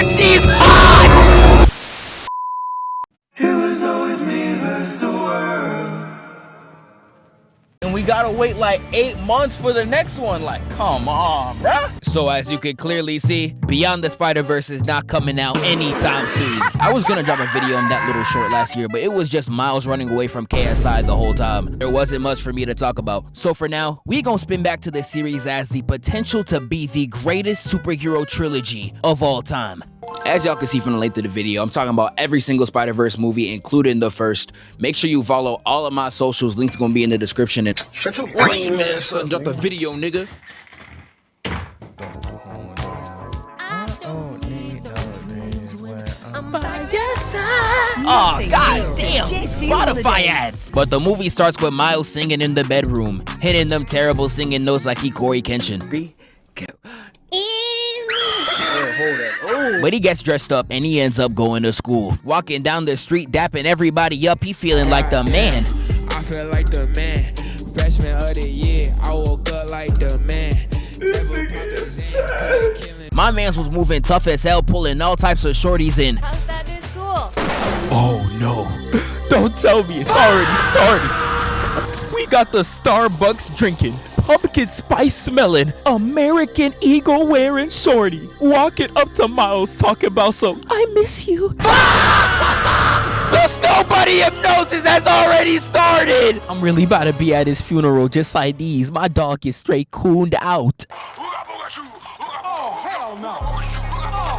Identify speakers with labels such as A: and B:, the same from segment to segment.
A: God, she's hot!
B: It was always me versus the world.
A: And we gotta wait like 8 months for the next one. Like, come on, bruh. So as you can clearly see, Beyond the Spiderverse is not coming out anytime soon. I was gonna drop a video on that little short last year, but it was just Miles running away from KSI the whole time. There wasn't much for me to talk about. So for now, we gonna spin back to this series as the potential to be the greatest superhero trilogy of all time. As y'all can see from the length of the video, I'm talking about every single Spider-Verse movie, including the first. Make sure you follow all of my socials. Links gonna be in the description. And shut your brain, man. Son, drop the video, nigga. Oh, god damn, Spotify ads. But the movie starts with Miles singing in the bedroom, hitting them terrible singing notes like he Corey Kenshin. But he gets dressed up and he ends up going to school. Walking down the street, dapping everybody up, he feeling like the man.
C: I feel like the man. Freshman of the year, I woke up like the man.
A: My mans was moving tough as hell, pulling all types of shorties in.
D: How's that new school?
A: Oh no, don't tell me it's already started. We got the Starbucks drinking, pumpkin spice smelling, American Eagle wearing shorty walking up to Miles talking about some I miss you. The Snowbuddy hypnosis has already started. I'm really about to be at his funeral just like these. My dog is straight cooned out.
B: Oh, hell no. Oh,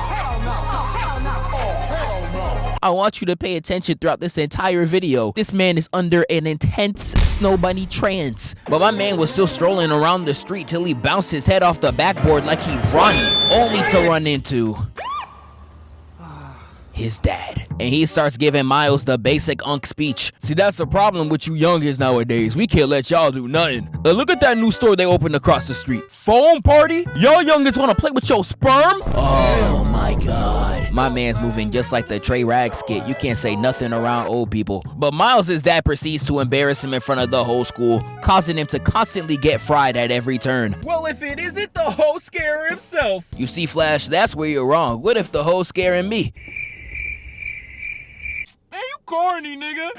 B: hell no. Oh, hell no. Oh, hell no.
A: I want you to pay attention throughout this entire video. This man is under an intense Snow Bunny trance. But my man was still strolling around the street till he bounced his head off the backboard like he Bronny, only to run into his dad. And he starts giving Miles the basic unk speech. See, that's the problem with you youngins nowadays. We can't let y'all do nothing. Look at that new store they opened across the street. Foam party? Y'all youngins wanna play with your sperm? Oh my god. My man's moving just like the Trey Rag skit. You can't say nothing around old people. But Miles' dad proceeds to embarrass him in front of the whole school, causing him to constantly get fried at every turn. Well, if it isn't the whole scarer himself. You see, Flash, that's where you're wrong. What if the whole scaring me? Man, you corny, nigga.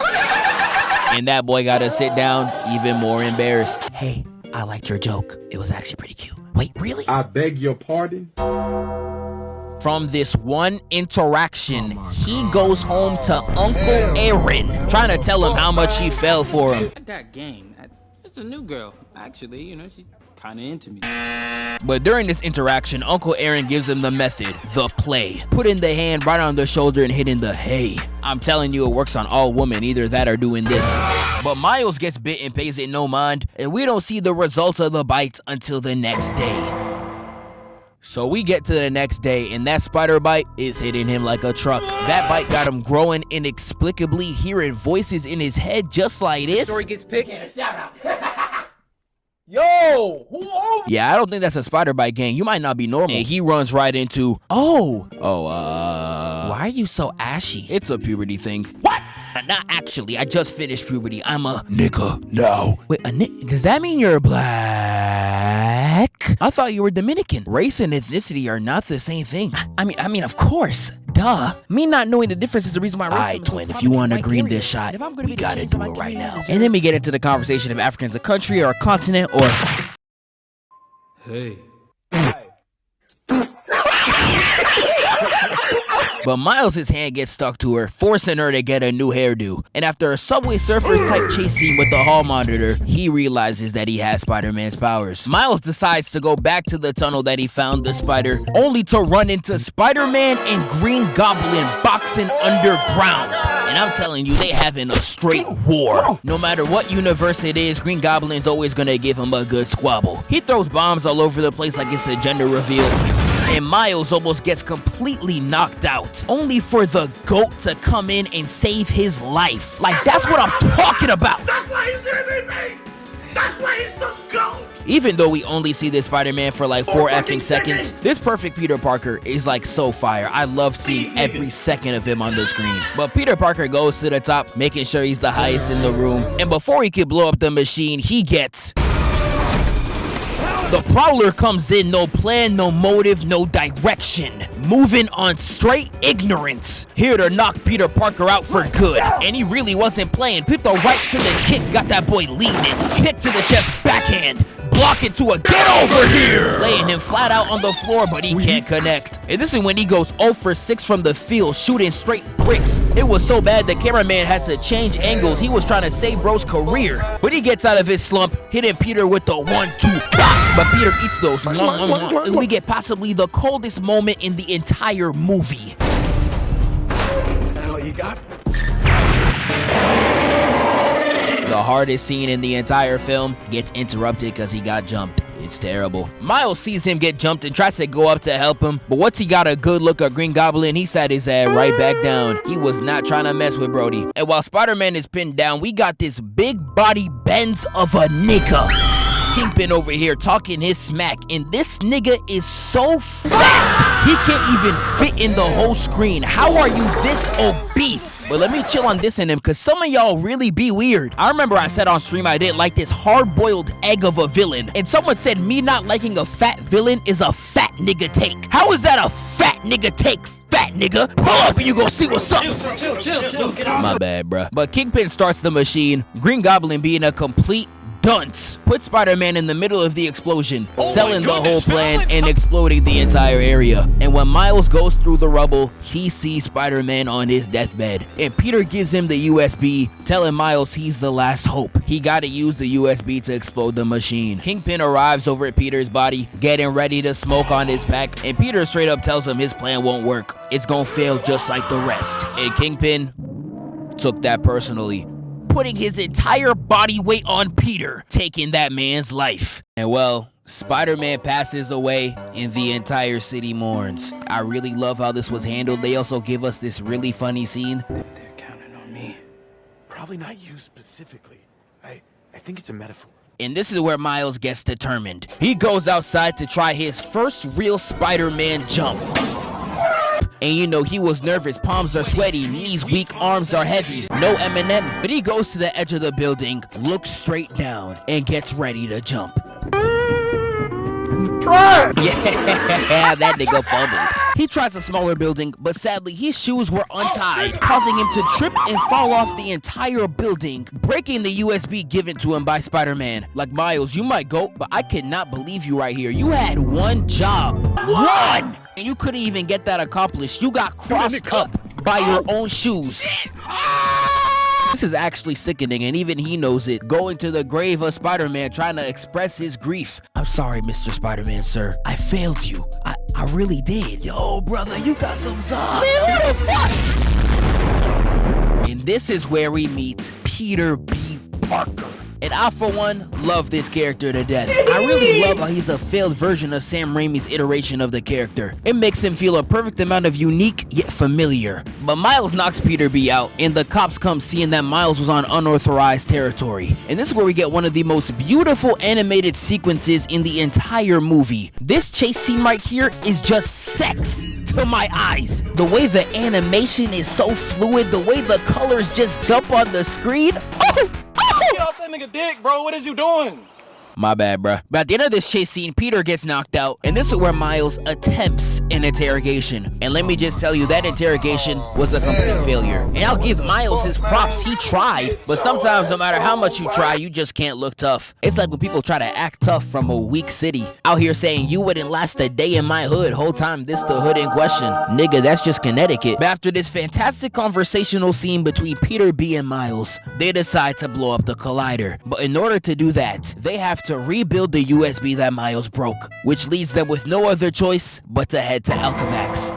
A: And that boy gotta sit down, even more embarrassed. Hey, I liked your joke. It was actually pretty cute. Wait, really?
E: I beg your pardon?
A: From this one interaction, he goes home to Uncle Aaron, trying to tell him how much he fell for him.
F: I got game. It's a new girl, actually. You know, she's kind of into me.
A: But during this interaction, Uncle Aaron gives him the method, the play. Putting the hand right on the shoulder and hitting the hey. I'm telling you, it works on all women, either that or doing this. But Miles gets bit and pays it no mind, and we don't see the results of the bite until the next day. So we get to the next day, and that spider bite is hitting him like a truck. That bite got him growing inexplicably, hearing voices in his head just like this.
F: Story gets picked and a shout out.
A: Yo, who are you? Yeah, I don't think that's a spider bite gang. You might not be normal. And he runs right into, why are you so ashy? It's a puberty thing. What? Not actually, I just finished puberty. I'm a nigga now. Wait, does that mean you're black? I thought you were Dominican. Race and ethnicity are not the same thing. I mean, of course. Duh. Me not knowing the difference is the reason why racism is so twin, if you want to green this shot, we gotta do it right now. And then we get into the conversation if Africa's a country or a continent or...
F: Hey.
A: But Miles' hand gets stuck to her, forcing her to get a new hairdo. And after a Subway Surfers type chase scene with the hall monitor, he realizes that he has Spider-Man's powers. Miles decides to go back to the tunnel that he found the spider, only to run into Spider-Man and Green Goblin boxing underground. And I'm telling you, they having a straight war. No matter what universe it is, Green Goblin's always gonna give him a good squabble. He throws bombs all over the place like it's a gender reveal. And Miles almost gets completely knocked out, only for the GOAT to come in and save his life. Like, that's what I'm talking about.
B: That's why he's MVP. That's why he's the GOAT.
A: Even though we only see this Spider-Man for like 4 effing seconds, this perfect Peter Parker is like so fire. I love seeing every second of him on the screen. But Peter Parker goes to the top, making sure he's the highest in the room. And before he can blow up the machine, he gets... The Prowler comes in, no plan, no motive, no direction. Moving on straight ignorance. Here to knock Peter Parker out for good. And he really wasn't playing. Pipped the right to the kick, got that boy leaning. Kick to the chest, backhand. Block into a get over here. Laying him flat out on the floor, but he can't connect. And this is when he goes 0 for 6 from the field, shooting straight bricks. It was so bad the cameraman had to change angles. He was trying to save bro's career. But he gets out of his slump, hitting Peter with the 1-2. But Peter eats those. As we get possibly the coldest moment in the entire movie.
B: You got?
A: The hardest scene in the entire film gets interrupted because he got jumped. It's terrible. Miles sees him get jumped and tries to go up to help him, but once he got a good look at Green Goblin, he sat his ass right back down. He was not trying to mess with Brody. And while Spider-Man is pinned down, we got this big body Benz of a nigga. Kingpin over here talking his smack, and this nigga is so fat, he can't even fit in the whole screen. How are you this obese? But let me chill on this in him, cause some of y'all really be weird. I remember I said on stream I didn't like this hard-boiled egg of a villain, and someone said me not liking a fat villain is a fat nigga take. How is that a fat nigga take? Fat nigga, pull up and you gon' see what's up. Chill. My bad, bruh. But Kingpin starts the machine. Green Goblin being a complete dunce put Spider-Man in the middle of the explosion, selling the whole plan and exploding the entire area. And when Miles goes through the rubble, he sees Spider-Man on his deathbed, and Peter gives him the USB, telling Miles he's the last hope. He gotta use the USB to explode the machine. Kingpin arrives over at Peter's body, getting ready to smoke on his pack, and Peter straight up tells him his plan won't work. It's gonna fail just like the rest. And Kingpin took that personally, putting his entire body weight on Peter, taking that man's life. And well, Spider-Man passes away and the entire city mourns. I really love how this was handled. They also give us this really funny scene.
B: They're counting on me. Probably not you specifically. I think it's a metaphor.
A: And this is where Miles gets determined. He goes outside to try his first real Spider-Man jump. And you know, he was nervous, palms are sweaty, knees weak, arms are heavy. No Eminem, but he goes to the edge of the building, looks straight down, and gets ready to jump.
B: Try!
A: Yeah, that nigga fumbled. He tries a smaller building, but sadly his shoes were untied, causing him to trip and fall off the entire building, breaking the USB given to him by Spider-Man. Like, Miles, you might go, but I cannot believe you right here. You had one job. One! And you couldn't even get that accomplished. You got crossed up by your own shoes. This is actually sickening, and even he knows it. Going to the grave of Spider-Man, trying to express his grief. I'm sorry, Mr. Spider-Man, sir. I failed you. I really did. Yo, brother, you got some sauce. Man, what the fuck? And this is where we meet Peter B. Parker. And I, for one, love this character to death. I really love how he's a failed version of Sam Raimi's iteration of the character. It makes him feel a perfect amount of unique, yet familiar. But Miles knocks Peter B out, and the cops come seeing that Miles was on unauthorized territory. And this is where we get one of the most beautiful animated sequences in the entire movie. This chase scene right here is just sex to my eyes. The way the animation is so fluid, the way the colors just jump on the screen.
D: Get off that nigga dick, bro. What is you doing?
A: My bad, bruh. But at the end of this chase scene, Peter gets knocked out, and this is where Miles attempts an interrogation. And let me just tell you, that interrogation was a complete failure. And I'll give Miles his props, he tried, but sometimes no matter how much you try, you just can't look tough. It's like when people try to act tough from a weak city, out here saying you wouldn't last a day in my hood, whole time this the hood in question. Nigga, that's just Connecticut. But after this fantastic conversational scene between Peter B and Miles, they decide to blow up the collider. But in order to do that, they have to rebuild the USB that Miles broke, which leaves them with no other choice but to head to Alchemax.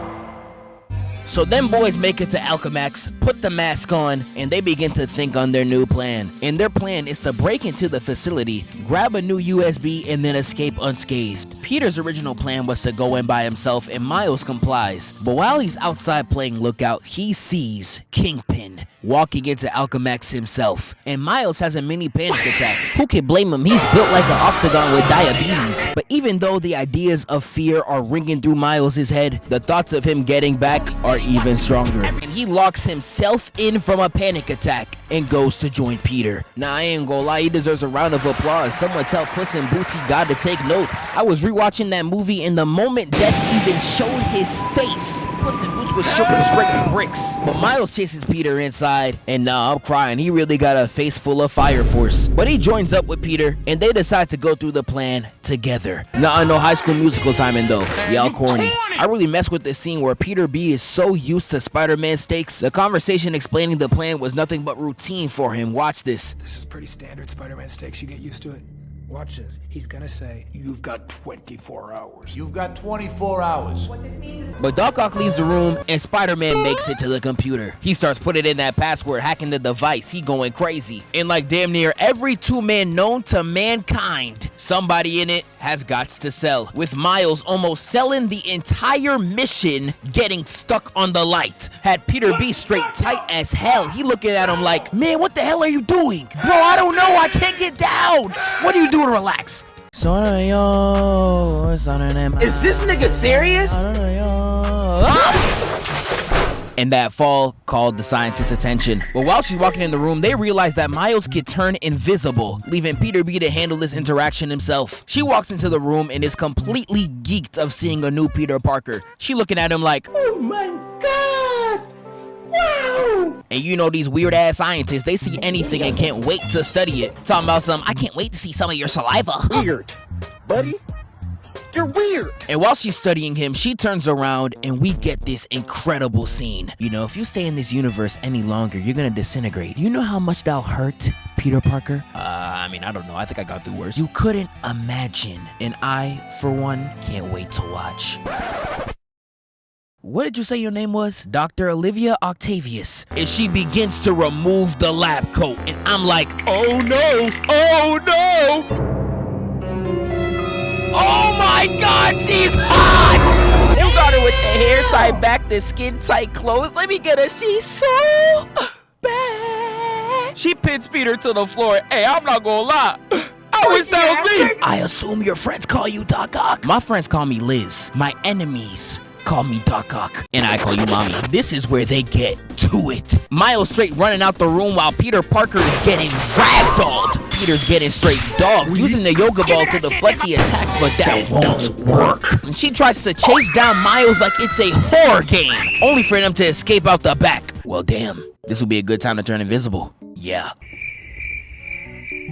A: So them boys make it to Alchemax, put the mask on, and they begin to think on their new plan. And their plan is to break into the facility, grab a new USB, and then escape unscathed. Peter's original plan was to go in by himself and Miles complies. But while he's outside playing lookout, he sees Kingpin walking into Alchemax himself. And Miles has a mini panic attack. Who can blame him? He's built like an octagon with diabetes. But even though the ideas of fear are ringing through Miles' head, the thoughts of him getting back are even stronger. And he locks himself in from a panic attack and goes to join Peter. Now, I ain't gonna lie, he deserves a round of applause. Someone tell Puss in Boots he got to take notes. I was rewatching that movie, and the moment death even showed his face, Puss in Boots was shook straight bricks. But Miles chases Peter inside, and nah, I'm crying. He really got a face full of fire force. But he joins up with Peter, and they decide to go through the plan together. Nah, no High School Musical timing though. Y'all corny. I really messed with this scene where Peter B is so used to Spider-Man stakes. The conversation explaining the plan was nothing but routine for him. Watch this.
E: This is pretty standard Spider-Man stakes. You get used to it. Watch this. He's gonna say, "You've got 24 hours."
G: You've got 24 hours.
A: But Doc Ock leaves the room and Spider-Man makes it to the computer. He starts putting in that password, hacking the device. He going crazy. And like damn near every two-man known to mankind, somebody in it has gots to sell. With Miles almost selling the entire mission, getting stuck on the light. Had Peter B straight tight as hell. He looking at him like, man, what the hell are you doing? Bro, I don't know. I can't get down. What do you do to relax?
H: Is this nigga serious?
A: And that fall called the scientist's attention. But while she's walking in the room, they realize that Miles can turn invisible, leaving Peter B to handle this interaction himself. She walks into the room and is completely geeked of seeing a new Peter Parker. She looking at him like, oh my god, wow. And you know these weird ass scientists, they see anything and can't wait to study it. Talking about some, I can't wait to see some of your saliva.
H: Weird, buddy. You're weird.
A: And while she's studying him, she turns around and we get this incredible scene. You know, if you stay in this universe any longer, you're gonna disintegrate. You know how much that'll hurt, Peter Parker? I don't know. I think I got through worse. You couldn't imagine. And I, for one, can't wait to watch. What did you say your name was? Dr. Olivia Octavius. And she begins to remove the lab coat. And I'm like, oh no, oh no. Oh my god, she's hot! You got her with the hair tied back, the skin tight clothes. Let me get her. She's so bad. She pins Peter to the floor. Hey, I'm not gonna lie. I wish that was me. I assume your friends call you Doc Ock. My friends call me Liz. My enemies call me Doc Ock. And I call you Mommy. This is where they get to it. Miles straight running out the room while Peter Parker is getting ragdolled. Peter's getting straight dogged, using the yoga ball to deflect the attacks, but that won't work. And she tries to chase down Miles like it's a horror game, only for him to escape out the back. Well, damn. This will be a good time to turn invisible. Yeah.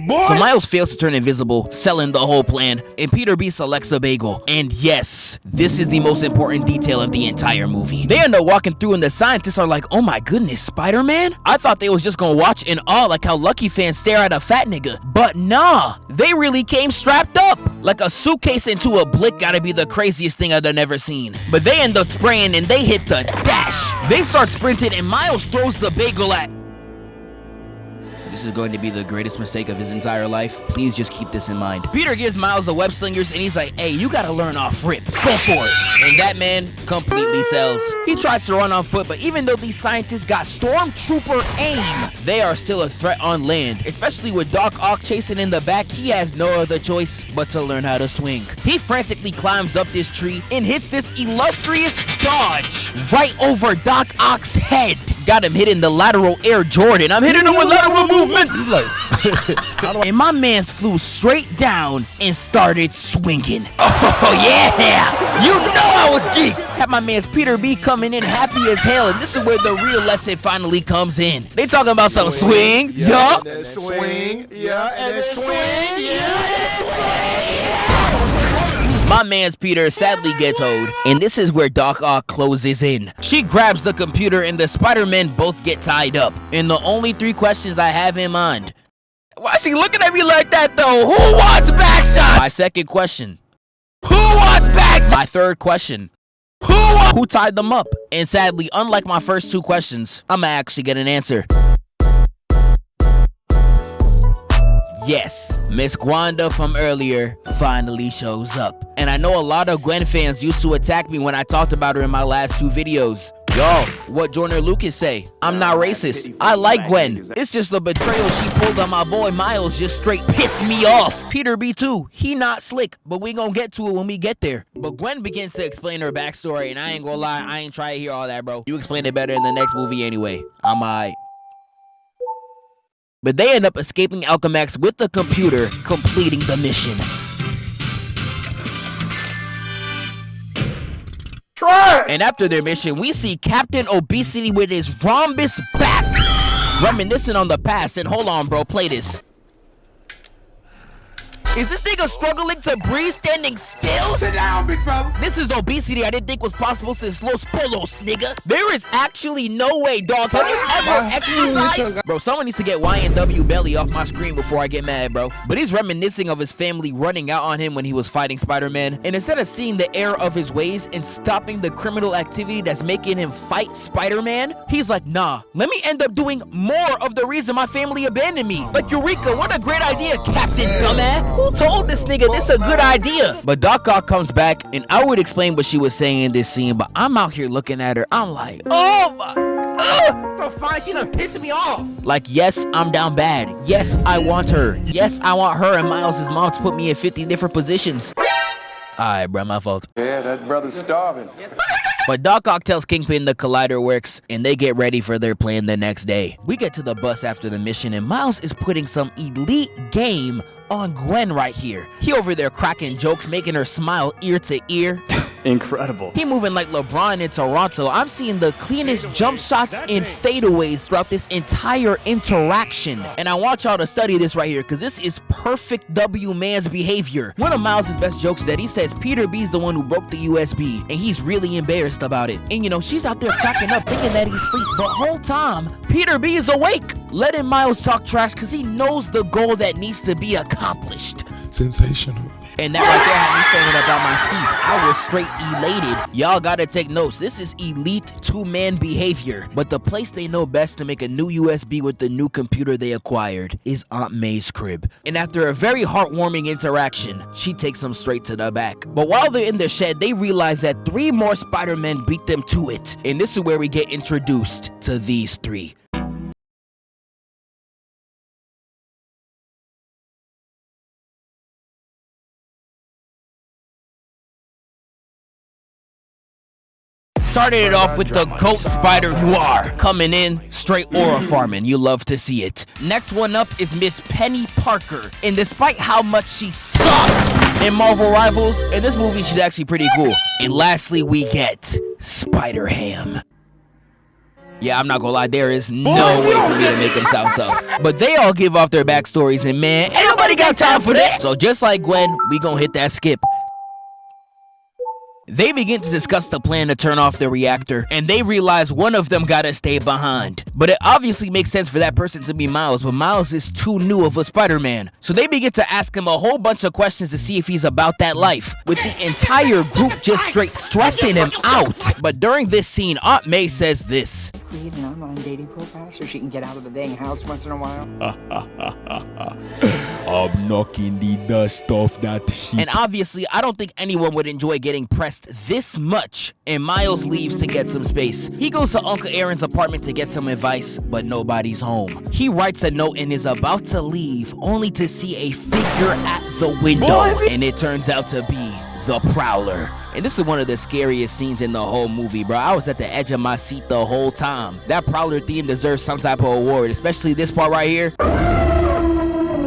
A: So Miles fails to turn invisible, selling the whole plan, and Peter B selects a bagel. And yes, this is the most important detail of the entire movie. They end up walking through and the scientists are like, oh my goodness, Spider-Man? I thought they was just gonna watch in awe like how Lucky fans stare at a fat nigga. But nah, they really came strapped up. Like a suitcase into a blick gotta be the craziest thing I've never seen. But they end up spraying and they hit the dash. They start sprinting and Miles throws the bagel at... This is going to be the greatest mistake of his entire life. Please just keep this in mind. Peter gives Miles the web slingers and he's like, hey, you gotta learn off rip. Go for it. And that man completely sells. He tries to run on foot, but even though these scientists got stormtrooper aim, they are still a threat on land. Especially with Doc Ock chasing in the back, he has no other choice but to learn how to swing. He frantically climbs up this tree and hits this illustrious dodge right over Doc Ock's head. Got him hitting the lateral Air Jordan. I'm hitting him with lateral movement. And my mans flew straight down and started swinging. Oh yeah, you know I was geeked. Had my man's Peter B coming in happy as hell, and this is where the real lesson finally comes in. They talking about some swing, yup.
B: Swing, yeah, and then swing, yeah.
A: My man's Peter sadly gets hoed, and this is where Doc Ock closes in. She grabs the computer and the Spider-Men both get tied up. And the only 3 questions I have in mind. Why is she looking at me like that though? Who wants backshots? My second question. Who wants backshots? My third question. Who tied them up? And sadly, unlike my first 2 questions, I'ma actually get an answer. Yes, Miss Gwanda from earlier finally shows up. And I know a lot of Gwen fans used to attack me when I talked about her in my last 2 videos. Y'all, what Jordan Lucas say? I'm not racist. I like Gwen. It's just the betrayal she pulled on my boy Miles just straight pissed me off. Peter B too. He not slick, but we gonna get to it when we get there. But Gwen begins to explain her backstory, and I ain't gonna lie, I ain't try to hear all that, bro. You explain it better in the next movie anyway. I'm aight. But they end up escaping Alchemax with the computer, completing the mission. And after their mission, we see Captain Obesity with his rhombus back, reminiscing on the past. And hold on, bro, play this. Is this nigga struggling to breathe standing still?
G: Sit down, big brother.
A: This is obesity I didn't think was possible since Los Polos, nigga. There is actually no way, dog. Have you ever exercised? Bro, someone needs to get YNW Belly off my screen before I get mad, bro. But he's reminiscing of his family running out on him when he was fighting Spider-Man. And instead of seeing the error of his ways and stopping the criminal activity that's making him fight Spider-Man, he's like, nah, let me end up doing more of the reason my family abandoned me. Like, Eureka, what a great idea, Captain Dumbass. Who told this nigga this a good idea? But Doc Ock comes back, and I would explain what she was saying in this scene, but I'm out here looking at her. I'm like, oh my,
H: So fine, she done pissing me off.
A: like, yes, I'm down bad. Yes, I want her. Yes, I want her and Miles' mom to put me in 50 different positions. Alright, bro, my fault.
B: Yeah, that brother's starving.
A: But Doc Ock tells Kingpin the collider works, and they get ready for their plan the next day. We get to the bus after the mission, and Miles is putting some elite game on Gwen right here. He over there cracking jokes, making her smile ear to ear.
B: Incredible.
A: He moving like LeBron in Toronto. I'm seeing the cleanest jump shots and fadeaways throughout this entire interaction. And I want y'all to study this right here, because this is perfect W man's behavior. One of Miles' best jokes is that he says Peter B's the one who broke the USB, and he's really embarrassed about it. And you know, she's out there cracking up thinking that he's asleep, but whole time, Peter B is awake, letting Miles talk trash because he knows the goal that needs to be accomplished.
I: Sensational.
A: And that right there had me standing up on my seat. I was straight elated. Y'all gotta take notes. This is elite 2-man behavior. But the place they know best to make a new USB with the new computer they acquired is Aunt May's crib. And after a very heartwarming interaction, she takes them straight to the back. But while they're in the shed, they realize that 3 more Spider-Men beat them to it. And this is where we get introduced to these 3. Started it off with the GOAT Spider Noir coming in, straight aura farming. You love to see it. Next one up is Miss Penny Parker. And despite how much she sucks in Marvel Rivals, in this movie she's actually pretty cool. And lastly, we get Spider-Ham. Yeah, I'm not gonna lie, there is no way for me to make them sound tough. But they all give off their backstories, and man, ain't nobody got time for that. So just like Gwen, we gonna hit that skip. They begin to discuss the plan to turn off the reactor, and they realize one of them gotta stay behind. But it obviously makes sense for that person to be Miles, but Miles is too new of a Spider-Man. So they begin to ask him a whole bunch of questions to see if he's about that life, with the entire group just straight stressing him out. But during this scene, Aunt May says this.
J: Create an online dating profile so she can get out of the dang house once in a while.
I: I'm knocking the dust off that shit.
A: And obviously, I don't think anyone would enjoy getting pressed this much. And Miles leaves to get some space. He goes to Uncle Aaron's apartment to get some advice, but nobody's home. He writes a note and is about to leave, only to see a figure at the window. And it turns out to be the Prowler. And this is one of the scariest scenes in the whole movie, bro. I was at the edge of my seat the whole time. That Prowler theme deserves some type of award, especially this part right here.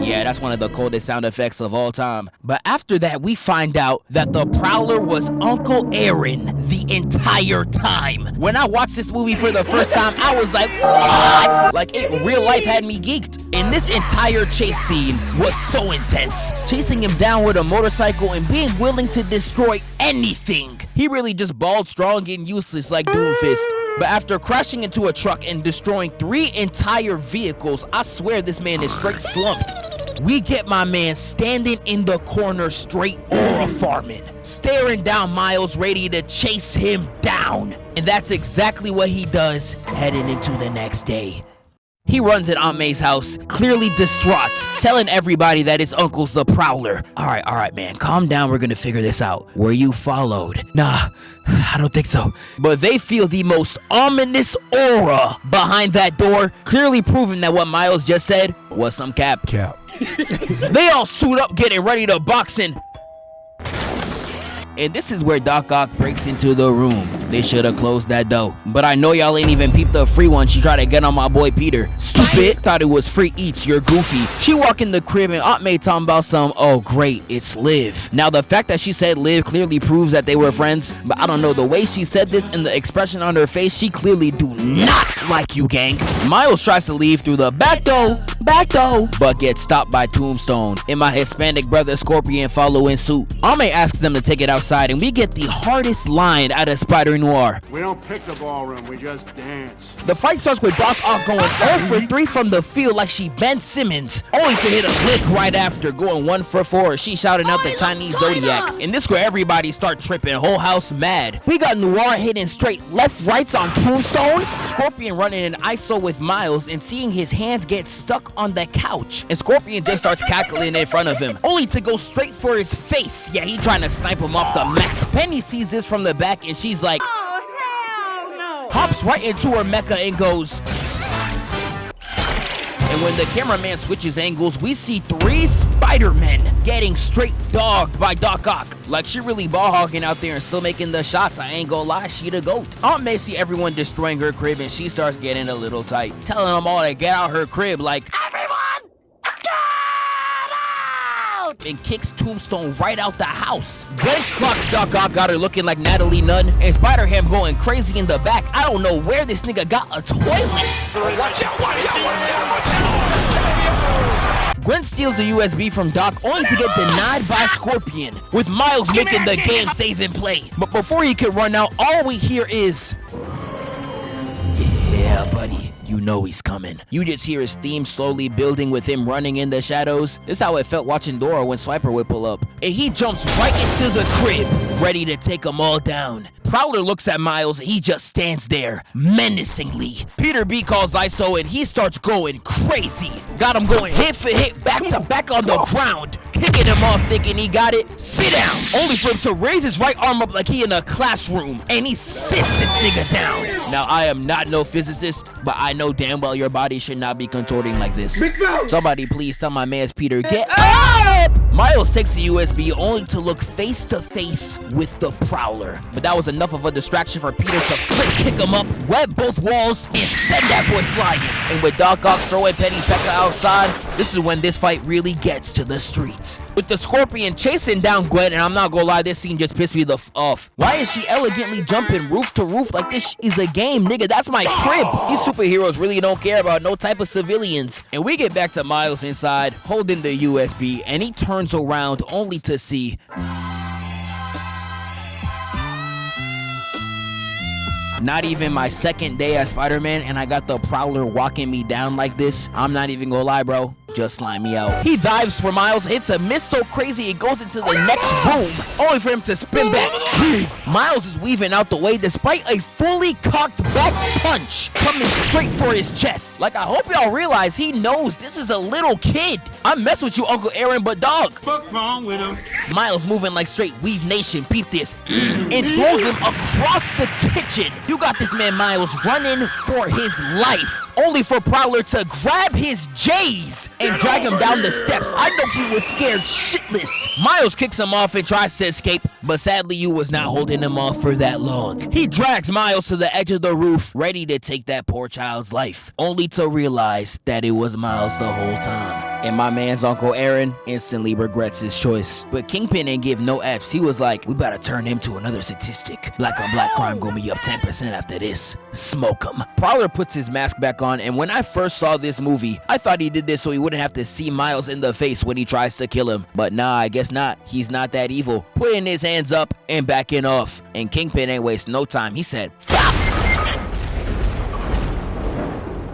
A: Yeah, that's one of the coldest sound effects of all time. But after that, we find out that the Prowler was Uncle Aaron the entire time. When I watched this movie for the first time, I was like, what? Like, it real life had me geeked. And this entire chase scene was so intense. Chasing him down with a motorcycle and being willing to destroy anything. He really just balled strong and useless like Doomfist. But after crashing into a truck and destroying 3 entire vehicles, I swear this man is straight slumped. We get my man standing in the corner straight aura farming, staring down Miles ready to chase him down. And that's exactly what he does heading into the next day. He runs at Aunt May's house, clearly distraught, telling everybody that his uncle's the Prowler. All right, man, calm down. We're gonna figure this out. Were you followed? Nah, I don't think so. But they feel the most ominous aura behind that door, clearly proving that what Miles just said was some cap. They all suit up, getting ready to box in. And this is where Doc Ock breaks into the room. They should have closed that door. But I know y'all ain't even peeped the free one she tried to get on my boy Peter. Stupid. Thought it was free eats, you're goofy. She walk in the crib and Aunt May talking about some, oh great, it's Liv. Now the fact that she said Liv clearly proves that they were friends. But I don't know, the way she said this and the expression on her face, she clearly do not like you, gang. Miles tries to leave through the back door, but gets stopped by Tombstone. And my Hispanic brother Scorpion following suit. Aunt May asks them to take it outside and we get the hardest line out of Spider Noir.
G: We don't pick the ballroom, we just dance.
A: The fight starts with Doc Ock going 0 for 3 from the field like she Ben Simmons, only to hit a lick right after, going 1 for 4. She shouting out the Chinese Zodiac. And this where everybody start tripping, whole house mad. We got Noir hitting straight left rights on Tombstone, Scorpion running an ISO with Miles and seeing his hands get stuck on the couch. And Scorpion just starts cackling in front of him, only to go straight for his face. Yeah, he trying to snipe him off the map. Penny sees this from the back and she's like, oh, hell no. Hops right into her mecha and goes. And when the cameraman switches angles, we see 3 Spider-Men getting straight dogged by Doc Ock. Like she really ball hogging out there and still making the shots. I ain't gonna lie, she the GOAT. Aunt May see everyone destroying her crib and she starts getting a little tight, telling them all to get out her crib like, everyone, get out! And kicks Tombstone right out the house. Gwen clocks Doc Ock, got her looking like Natalie Nunn, and Spider-Ham going crazy in the back. I don't know where this nigga got a toilet. Watch out, watch out, watch out, watch out! Gwen steals the USB from Doc only to get denied by Scorpion, with Miles making the game save and play. But before he could run out, all we hear is, yeah, buddy. You know he's coming. You just hear his theme slowly building with him running in the shadows. This is how it felt watching Dora when Swiper would pull up. And he jumps right into the crib, ready to take them all down. Prowler looks at Miles and he just stands there, menacingly. Peter B calls ISO and he starts going crazy. Got him going hit for hit, back to back on the ground. Kicking him off thinking he got it. Sit down. Only for him to raise his right arm up like he in a classroom. And he sits this nigga down. Now I am not no physicist, but I know damn well your body should not be contorting like this. Somebody please tell my man's Peter, get up! Miles takes the USB only to look face to face with the Prowler. But that was enough of a distraction for Peter to flip kick him up, web both walls, and send that boy flying. And with Doc Ock throwing Penny Pekka outside, this is when this fight really gets to the streets. With the Scorpion chasing down Gwen, and I'm not gonna lie, this scene just pissed me the f off. Why is she elegantly jumping roof to roof like this is a game, nigga? That's my crib. These superheroes really don't care about no type of civilians. And we get back to Miles inside, holding the USB, and he turns around only to see not even my second day as Spider-Man and I got the Prowler walking me down like this. I'm not even gonna lie, bro. Just slime me out. He dives for Miles, hits a miss so crazy it goes into the next room, only for him to spin back. Miles is weaving out the way despite a fully cocked back punch coming straight for his chest. Like, I hope y'all realize he knows this is a little kid. I mess with you, Uncle Aaron, but dog. Fuck wrong with him. Miles moving like straight Weave Nation, peep this, and throws him across the kitchen. You got this man Miles running for his life, only for Prowler to grab his J's and drag him down the steps. I know he was scared shitless. Miles kicks him off and tries to escape, but sadly you was not holding him off for that long. He drags Miles to the edge of the roof, ready to take that poor child's life, only to realize that it was Miles the whole time. And my man's Uncle Aaron instantly regrets his choice. But Kingpin didn't give no F's. He was like, we better turn him to another statistic. Black on black crime gonna be up 10% after this. Smoke him. Prowler puts his mask back on, and when I first saw this movie, I thought he did this so he wouldn't have to see Miles in the face when he tries to kill him. But nah, I guess not. He's not that evil. Putting his hands up and backing off. And Kingpin ain't waste no time. He said, BOP!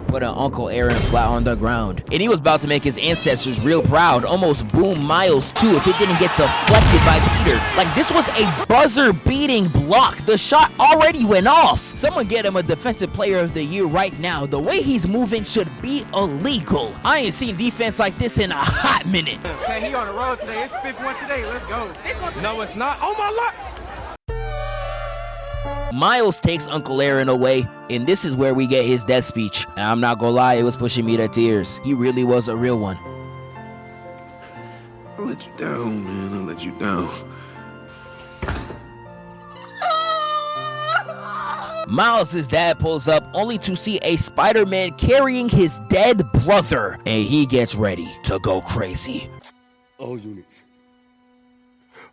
A: Put an Uncle Aaron flat on the ground. And he was about to make his ancestors real proud, almost boom Miles too if it didn't get deflected by Peter. Like, this was a buzzer beating block. The shot already went off. Someone get him a Defensive Player of the Year right now. The way he's moving should be illegal. I ain't seen defense like this in a hot minute.
D: Okay, he on the road today. It's 5th one today. Let's go. No, it's not. Oh, my luck.
A: Miles takes Uncle Aaron away, and this is where we get his death speech. And I'm not gonna lie, it was pushing me to tears. He really was a real one.
K: I let you down, man. I let you down.
A: Miles' dad pulls up only to see a Spider-Man carrying his dead brother, and he gets ready to go crazy.
K: All units.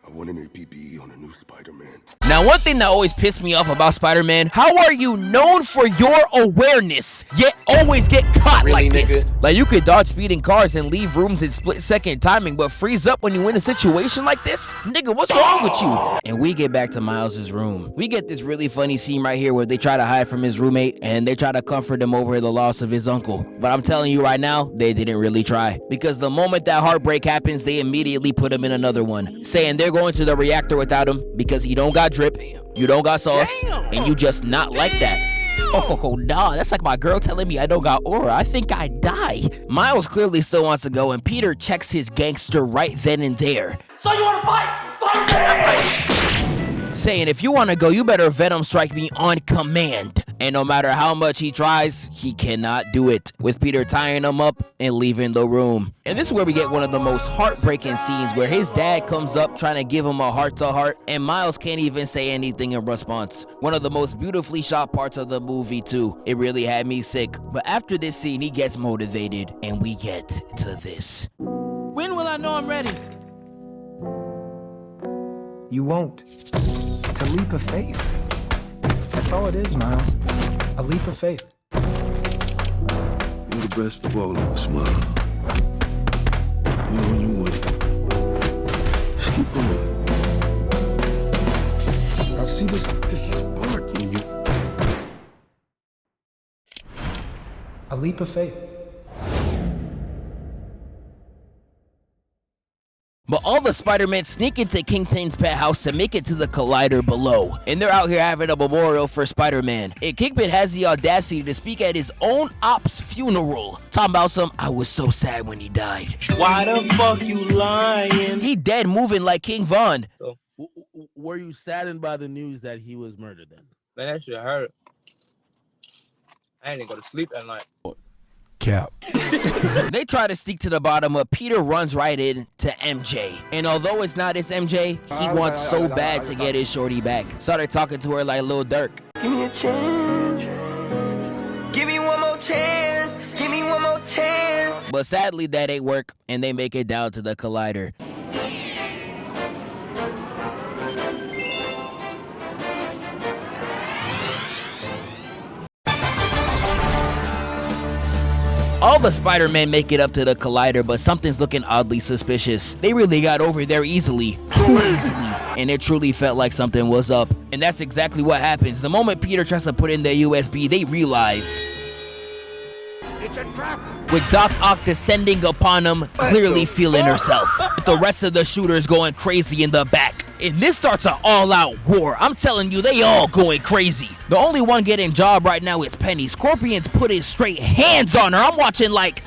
K: I want an APB on a new Spider-Man.
A: Now, one thing that always pissed me off about Spider-Man, how are you known for your awareness, yet always get caught
B: Really,
A: like this?
B: nigga?
A: Like, you could dodge speeding cars and leave rooms in split-second timing, but freeze up when you in a situation like this? Nigga, what's wrong with you? And we get back to Miles' room. We get this really funny scene right here where they try to hide from his roommate, and they try to comfort him over the loss of his uncle. But I'm telling you right now, they didn't really try. Because the moment that heartbreak happens, they immediately put him in another one, saying they're going to the reactor without him because he don't got drip, you don't got sauce, and you just not like that. Oh, nah, that's like my girl telling me I don't got aura. I think I'd die. Miles clearly still wants to go, and Peter checks his gangster right then and there.
H: So you wanna fight? Fight me!
A: Saying, if you want to go, you better Venom strike me on command. And no matter how much he tries, he cannot do it, with Peter tying him up and leaving the room. And this is where we get one of the most heartbreaking scenes where his dad comes up trying to give him a heart-to-heart, and Miles can't even say anything in response. One of the most beautifully shot parts of the movie, too. It really had me sick. But after this scene, he gets motivated, and we get to this.
C: When will I know I'm ready?
E: You won't. It's a leap of faith. That's all it is, Miles. A leap of faith.
K: You're the best of all of us, Smile. You're on your way. Just keep going. I see this spark in you.
E: A leap of faith.
A: But all the Spider-Men sneak into Kingpin's pet house to make it to the Collider below. And they're out here having a memorial for Spider-Man. And Kingpin has the audacity to speak at his own ops funeral. Talking about I was so sad when he died.
H: Why the fuck you lying?
A: He dead moving like King Von.
L: So, were you saddened by the news that he was murdered then?
F: Man, that shit hurt. I didn't go to sleep at night.
I: Cap.
A: They try to sneak to the bottom, but Peter runs right in to MJ. And although it's not his MJ, he wants so bad to get his shorty back. Started talking to her like Lil Durk.
H: Give me a chance. Give me one more chance. Give me one more chance.
A: But sadly, that ain't work, and they make it down to the Collider. All the Spider-Men make it up to the Collider, but something's looking oddly suspicious. They really got over there easily, too easily, and it truly felt like something was up. And that's exactly what happens. The moment Peter tries to put in their USB, they realize
K: It's a trap.
A: with Doc Ock descending upon him, clearly feeling herself, with the rest of the shooters going crazy in the back. And this starts an all-out war. I'm telling you, they all going crazy. The only one getting job right now is Penny. Scorpion's putting straight hands on her. I'm watching like...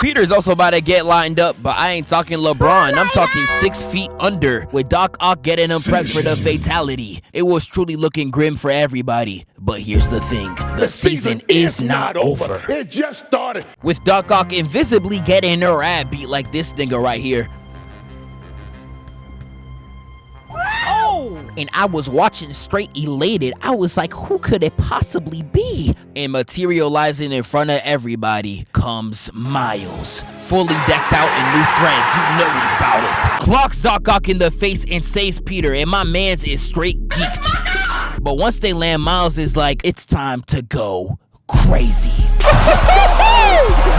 A: Peter's also about to get lined up, but I ain't talking LeBron. I'm talking 6 feet under, with Doc Ock getting him prepped for the fatality. It was truly looking grim for everybody. But here's the thing, the season is not over.
K: It just started.
A: With Doc Ock invisibly getting her ass beat like this nigga right here. And I was watching straight elated. I was like, who could it possibly be? And materializing in front of everybody comes Miles. Fully decked out in new threads. You know he's about it. Clocks Doc Ock in the face and saves Peter. And my man's is straight geeked. But once they land, Miles is like, it's time to go crazy.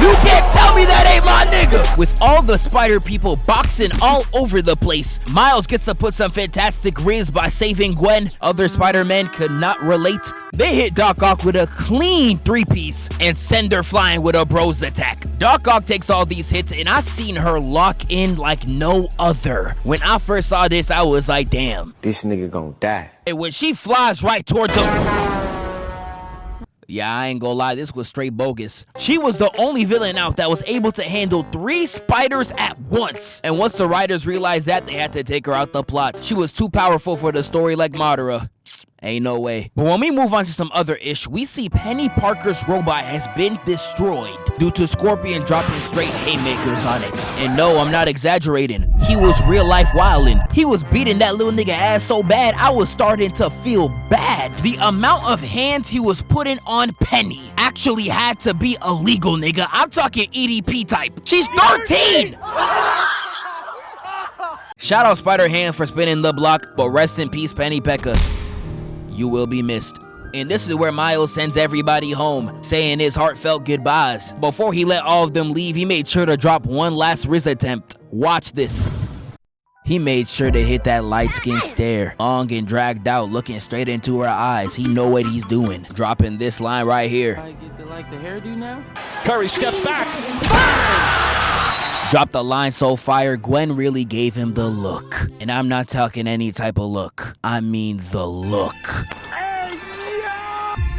A: You can't tell me that ain't my nigga! With all the spider people boxing all over the place, Miles gets to put some fantastic ribs by saving Gwen. Other Spider-Men could not relate. They hit Doc Ock with a clean 3-piece and send her flying with a bros attack. Doc Ock takes all these hits and I seen her lock in like no other. When I first saw this, I was like, damn.
M: This nigga gonna die.
A: And when she flies right towards him, yeah, I ain't gonna lie, this was straight bogus. She was the only villain out that was able to handle 3 spiders at once. And once the writers realized that, they had to take her out the plot. She was too powerful for the story like Madara. Ain't no way. But when we move on to some other ish, we see Penny Parker's robot has been destroyed due to Scorpion dropping straight haymakers on it. And no, I'm not exaggerating. He was real life wildin'. He was beating that little nigga ass so bad, I was starting to feel bad. The amount of hands he was putting on Penny actually had to be illegal, nigga. I'm talking EDP type. She's 13! Shout out Spider-Ham for spinning the block, but rest in peace, Penny Pekka. You will be missed. And this is where Miles sends everybody home, saying his heartfelt goodbyes. Before he let all of them leave, he made sure to drop one last Riz attempt. Watch this. He made sure to hit that light-skinned stare, long and dragged out, looking straight into her eyes. He know what he's doing. Dropping this line right here.
F: I get to like the hairdo now?
D: Curry steps back.
A: Dropped the line so fire, Gwen really gave him the look. And I'm not talking any type of look. I mean the look.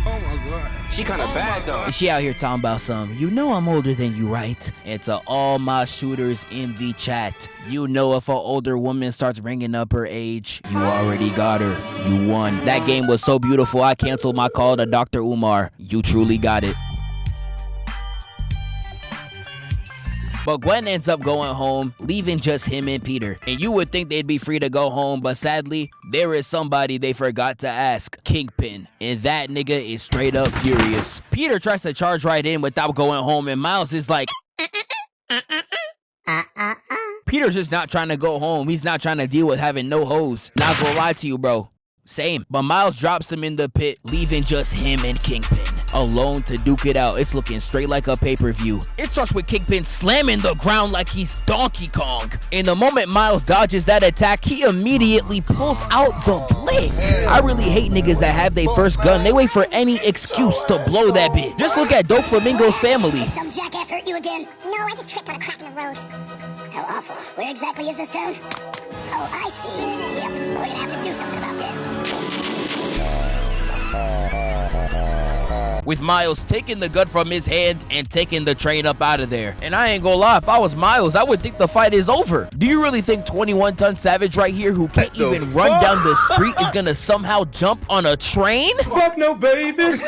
F: Oh my god.
M: She kinda bad though.
A: She out here talking about some, you know I'm older than you, right? And to all my shooters in the chat, you know if an older woman starts bringing up her age, you already got her. You won. That game was so beautiful, I canceled my call to Dr. Umar. You truly got it. But Gwen ends up going home, leaving just him and Peter. And you would think they'd be free to go home, but sadly, there is somebody they forgot to ask, Kingpin. And that nigga is straight up furious. Peter tries to charge right in without going home, and Miles is like, Peter's just not trying to go home. He's not trying to deal with having no hoes. Not gonna lie to you, bro. Same. But Miles drops him in the pit, leaving just him and Kingpin alone to duke it out. It's looking straight like a pay-per-view. It starts with Kingpin slamming the ground like he's Donkey Kong. In the moment Miles dodges that attack, he immediately pulls out the blade. I really hate niggas that have their first gun. They wait for any excuse to blow that bitch. Just look at Doflamingo's family.
N: Some jackass hurt you again? No, I just tripped on a crack in the road. How awful. Where exactly is this town? Oh, I see. Yep, we're gonna have to do something about this.
A: With Miles taking the gun from his hand and taking the train up out of there. And I ain't gonna lie, if I was Miles, I would think the fight is over. Do you really think 21-ton Savage right here, who can't even run down the street, is gonna somehow jump on a train?
D: Fuck no, baby.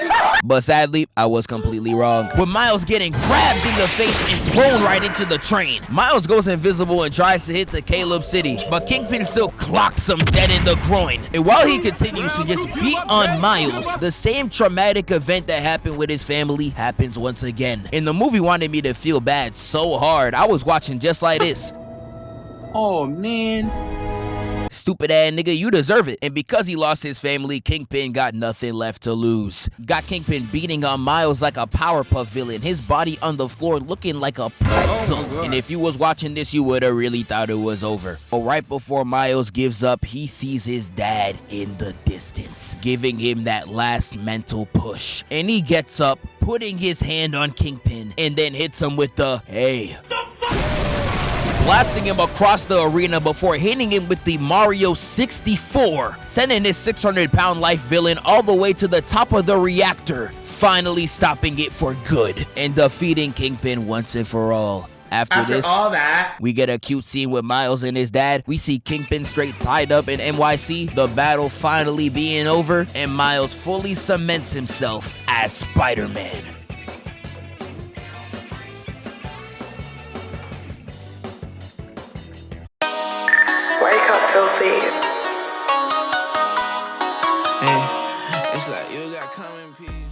A: But sadly, I was completely wrong. With Miles getting grabbed in the face and thrown right into the train. Miles goes invisible and tries to hit the Caleb City, but Kingpin still clocks him dead in the groin. And while he continues to just beat on Miles, the same traumatic event that happened with his family happens once again. And the movie wanted me to feel bad so hard, I was watching just like this.
F: Oh man.
A: Stupid ass nigga, you deserve it. And because he lost his family, Kingpin got nothing left to lose. Got Kingpin beating on Miles like a Powerpuff villain, his body on the floor looking like a pretzel. And if you was watching this, you would have really thought it was over. But right before Miles gives up, he sees his dad in the distance, giving him that last mental push. And he gets up, putting his hand on Kingpin, and then hits him with the, hey. Blasting him across the arena before hitting him with the Mario 64, sending his 600-pound life villain all the way to the top of the reactor, finally stopping it for good and defeating Kingpin once and for all. After this,
O: all that,
A: we get a cute scene with Miles and his dad. We see Kingpin straight tied up in NYC, the battle finally being over, and Miles fully cements himself as Spider-Man.
P: Wake up, filthy.
C: Hey, it's like you got coming.